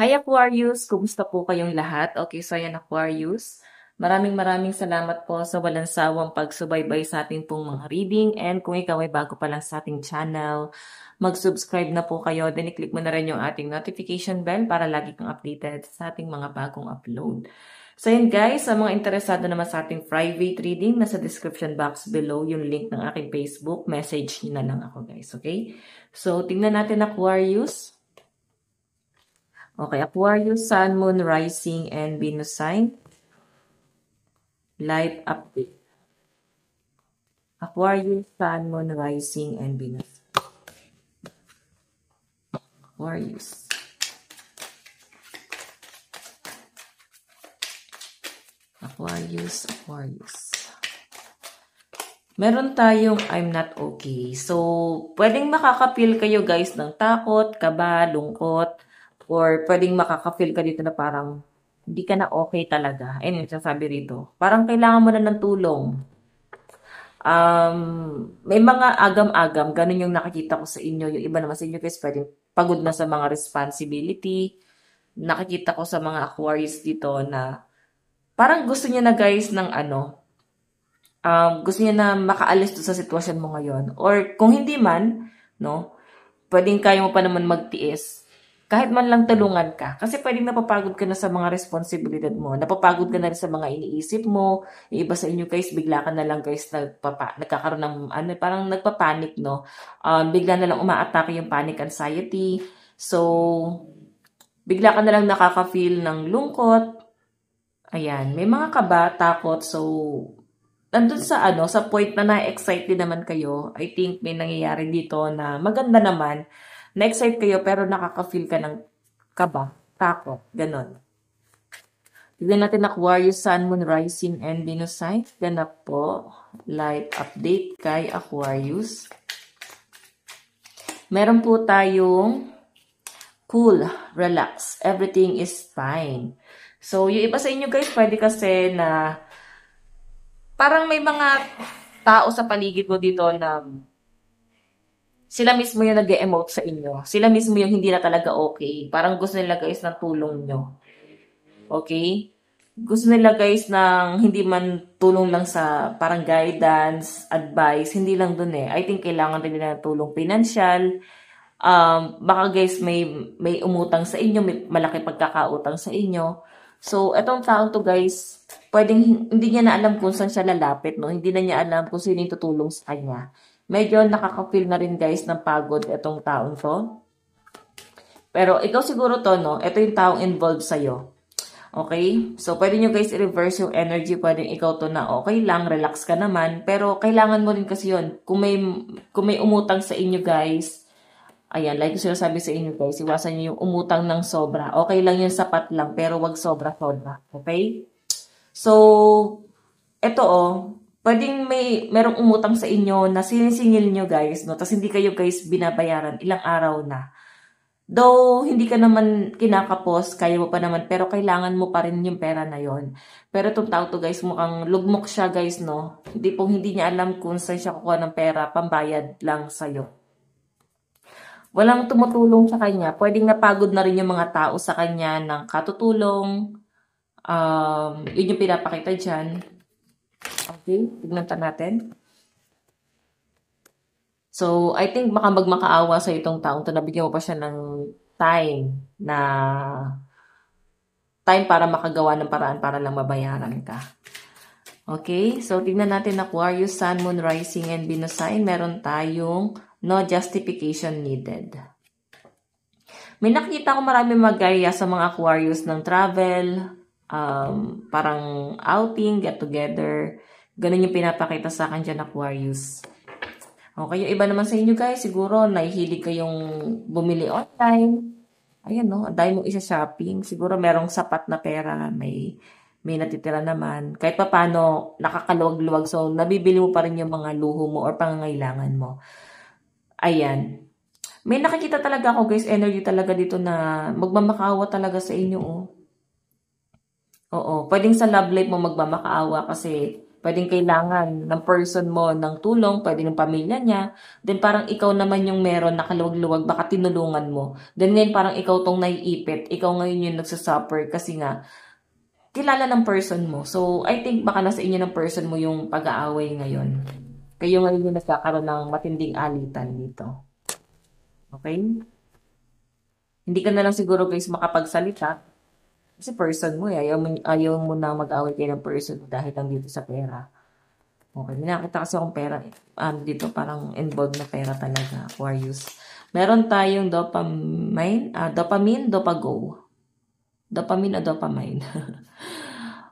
Hi Aquarius! Kumusta po kayong lahat? Okay, so ayan Aquarius. Maraming salamat po sa walang sawang pagsubaybay sa ating pong mga reading, and kung ikaw ay bago pa lang sa ating channel, mag-subscribe na po kayo, then i-click mo na rin yung ating notification bell para lagi kang updated sa ating mga bagong upload. So yun guys, sa mga interesado naman sa ating private reading, nasa description box below yung link ng aking Facebook, message nyo na lang ako guys, okay? So tingnan natin Aquarius. Okay, Aquarius, Sun, Moon, Rising, and Venus sign. Life update. Aquarius, Sun, Moon, Rising, and Venus. Aquarius. Aquarius. Meron tayong I'm not okay. So, pwedeng makaka-feel kayo guys ng takot, kaba, lungkot, or pwedeng makaka-feel ka dito na parang hindi ka na okay talaga. Ayun yung sasabi rito. Parang kailangan mo na ng tulong. May mga agam-agam, ganun yung nakikita ko sa inyo. Yung iba naman sa inyo guys, pwedeng pagod na sa mga responsibility. Nakikita ko sa mga Aquarius dito na parang gusto niya na guys ng gusto niya na makaalis to sa sitwasyon mo ngayon. Or kung hindi man, no, pwedeng kaya mo pa naman magtiis. Kahit man lang tulungan ka. Kasi pwedeng napapagod ka na sa mga responsibilidad mo. Napapagod ka na rin sa mga iniisip mo. Yung iba sa inyo guys, bigla ka na lang guys nagkakaroon ng parang nagpapanik, no? Bigla na lang umaatake yung panic anxiety. So, bigla ka na lang nakaka-feel ng lungkot. Ayan, may mga kaba, takot. So, nandun sa sa point na na-excite naman kayo. I think may nangyayari dito na maganda naman. Na-excite kayo pero nakaka-feel ka ng kaba, takot, ganon. Tignan natin Aquarius, Sun, Moon, Rising, and Venus sign. Ganap po. Life update kay Aquarius. Meron po tayong cool, relax, everything is fine. So, yung iba sa inyo guys, pwede kasi na parang may mga tao sa paligid mo dito na sila mismo yung nag-emote sa inyo. Sila mismo yung hindi na talaga okay. Parang gusto nila guys ng tulong nyo. Okay? Gusto nila guys ng hindi man tulong lang sa parang guidance, advice, hindi lang dun eh. I think kailangan din nila ng tulong financial. Baka guys may umutang sa inyo, may malaki pagkakautang sa inyo. So, etong taong to guys, pwedeng hindi niya na alam kung saan siya lalapit, no? Hindi na niya alam kung sino yung tutulong sa kanya. Medyo nakaka-feel na rin guys ng pagod etong taong to. Pero ikaw siguro to, no? Ito yung taong involved sa'yo. Okay? So, pwede nyo guys i-reverse yung energy. Pwedeng ikaw to na okay lang, relax ka naman. Pero kailangan mo rin kasi yun. Kung may umutang sa inyo guys, ayan, like ko sabi sa inyo guys, iwasan nyo yung umutang ng sobra. Okay lang yun, sapat lang, pero wag sobra-sobra. Okay? So, eto pwedeng merong umutang sa inyo na sinisingil nyo guys, no? Tapos hindi kayo guys binabayaran, ilang araw na. Though, hindi ka naman kinakapos, kaya mo pa naman, pero kailangan mo pa rin yung pera na yon. Pero itong tao to guys, mukhang lugmok siya guys, no? Hindi niya alam kung saan siya kukuha ng pera, pambayad lang sa'yo. Walang tumutulong sa kanya. Pwedeng napagod na rin yung mga tao sa kanya ng katutulong. Yun yung pinapakita dyan. Okay, tignan natin. So, I think baka magmakaawa sa itong taong to, nabigyan mo pa siya ng time para makagawa ng paraan para lang mabayaran ka. Okay, so tignan natin Aquarius, Sun, Moon, Rising, and Venus sign. Meron tayong no justification needed. May nakikita ko marami magaya sa mga Aquarius ng travel, parang outing, get together. Ganun yung pinapakita sa akin dyan, Aquarius. Okay, yung iba naman sa inyo guys, siguro nahihilig kayong bumili online. Ayan no, dahil mong isa-shopping. Siguro merong sapat na pera, may natitira naman. Kahit pa paano, nakakaluwag-luwag. So, nabibili mo pa rin yung mga luho mo or pangangailangan mo. Ayan. May nakikita talaga ako guys, energy talaga dito na magmamakaawa talaga sa inyo. Oo, pwedeng sa love life mo magmamakaawa kasi Pwedeng kailangan ng person mo ng tulong, pwede ng pamilya niya. Then parang ikaw naman yung meron nakaluwag-luwag, baka tinulungan mo. Then ngayon parang ikaw tong naiipit, ikaw ngayon yung nagsasuffer kasi nga kilala ng person mo. So I think baka nasa inyo ng person mo yung pag-aaway ngayon. Kayo ngayon yung nagkakaroon ng matinding alitan dito. Okay? Hindi ka na lang siguro guys makapagsalita. Kasi person mo eh. Ayaw mo na mag-away kayo ng person dahil lang dito sa pera. Okay, may nakita kasi akong pera. Dito parang involved na pera talaga, Aquarius. Meron tayong dopamine, dopago. Dopamine o dopamine.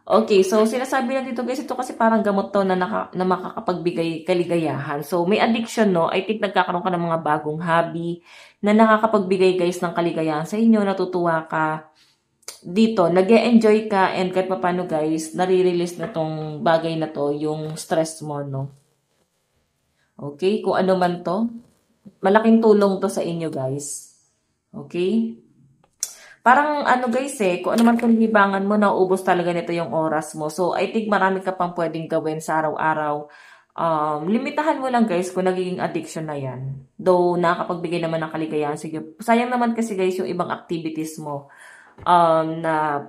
Okay, so sinasabi lang dito guys, ito kasi parang gamot to na makakapagbigay kaligayahan. So may addiction, no? I think nagkakaroon ka ng mga bagong hobby na nakakapagbigay guys ng kaligayahan sa inyo, natutuwa ka dito, nag-e-enjoy ka, and kahit paano guys, nare-release na tong bagay na to, yung stress mo, no? Okay, kung ano man to, malaking tulong to sa inyo guys. Okay? Parang ano guys kung ano man kung libangan mo, nauubos talaga nito yung oras mo. So, I think marami ka pang pwedeng gawin sa araw-araw. Limitahan mo lang guys kung nagiging addiction na yan. Though, nakapagbigay naman ng kaligayahan. Sige, sayang naman kasi guys yung ibang activities mo na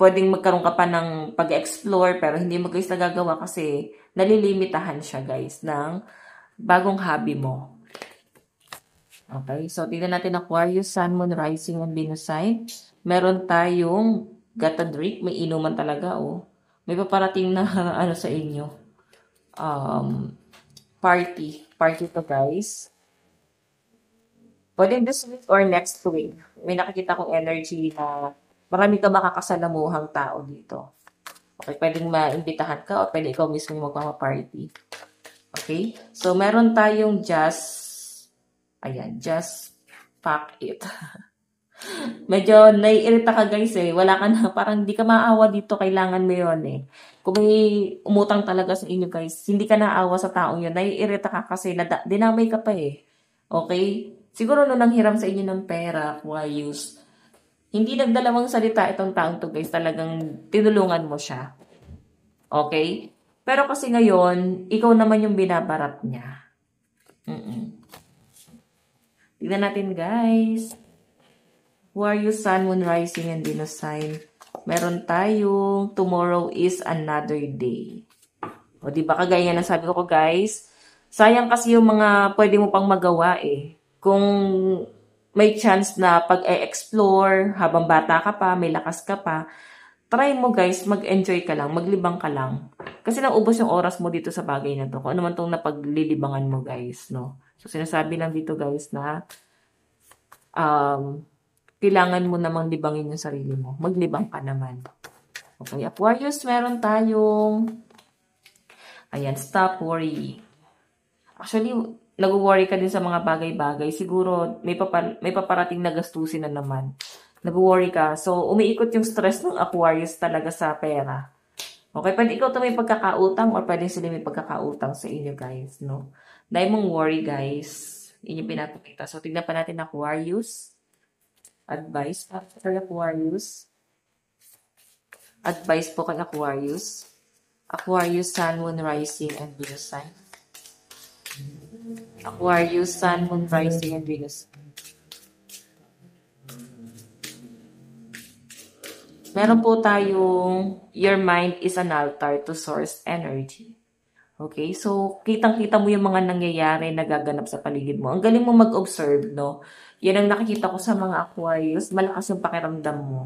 pwedeng magkaroon ka pa ng pag-explore pero hindi mo guys nagagawa kasi nalilimitahan siya guys ng bagong hobby mo. Okay, so tignan natin Aquarius, Sun, Moon, Rising, and Venus sign. Meron tayong gata drink, may inuman talaga, oh. May paparating na ano sa inyo. Party to guys. Pwede this week or next week. May nakikita kong energy na marami ka makakasalamuhang tao dito. Okay, pwedeng maimbitahan ka o pwede ikaw mismo magpapa-party. Okay, so meron tayong just pack it. Medyo naiirita ka guys wala ka na, parang hindi ka maawa dito, kailangan mo yun Kung may umutang talaga sa inyo guys, hindi ka naawa sa taong yun, naiirita ka kasi dinamay ka pa Okay? Siguro nung nanghiram sa inyo ng pera, Aquarius, hindi nagdalawang salita itong taong to guys, talagang tinulungan mo siya. Okay? Pero kasi ngayon, ikaw naman yung binabarat niya. Tignan natin guys. Aquarius, Sun, Moon, Rising, and Venus sign. Meron tayong tomorrow is another day. O diba kagaya na sabi ko guys, sayang kasi yung mga pwede mo pang magawa Kung may chance na pag-explore habang bata ka pa, may lakas ka pa, try mo guys, mag-enjoy ka lang, maglibang ka lang. Kasi naubos yung oras mo dito sa bagay na to. Kung ano man tong napaglilibangan mo guys, no? So sinasabi lang dito guys na kailangan mo namang libangin yung sarili mo. Maglibang ka naman. Okay, Aquarius, meron tayong stop worry. Actually, nag-worry ka din sa mga bagay-bagay. Siguro, may paparating na gastusin na naman. Nag-worry ka. So, umiikot yung stress ng Aquarius talaga sa pera. Okay, pwede ikaw ito may pagkakautang or pwede sila may pagkakautang sa inyo guys, no? Dahil mong worry guys. Yun yung pinapakita. So, tignan pa natin Aquarius. Advice for Aquarius. Advice po kay Aquarius. Aquarius, Sun, Moon, Rising, and Venus sign. Aquarius, Sun, Moon, Rising, and Venus. Meron po tayong your mind is an altar to source energy. Okay, so kitang-kita mo yung mga nangyayari na gaganap sa paligid mo. Ang galing mo mag-observe, no? Yan ang nakikita ko sa mga Aquarius, malakas yung pakiramdam mo.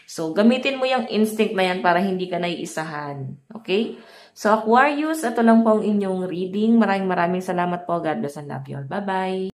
So, gamitin mo yung instinct na yan para hindi ka naiisahan. Okay? So, Aquarius, ito lang po ang inyong reading. Maraming salamat po. God bless and love you all. Bye-bye!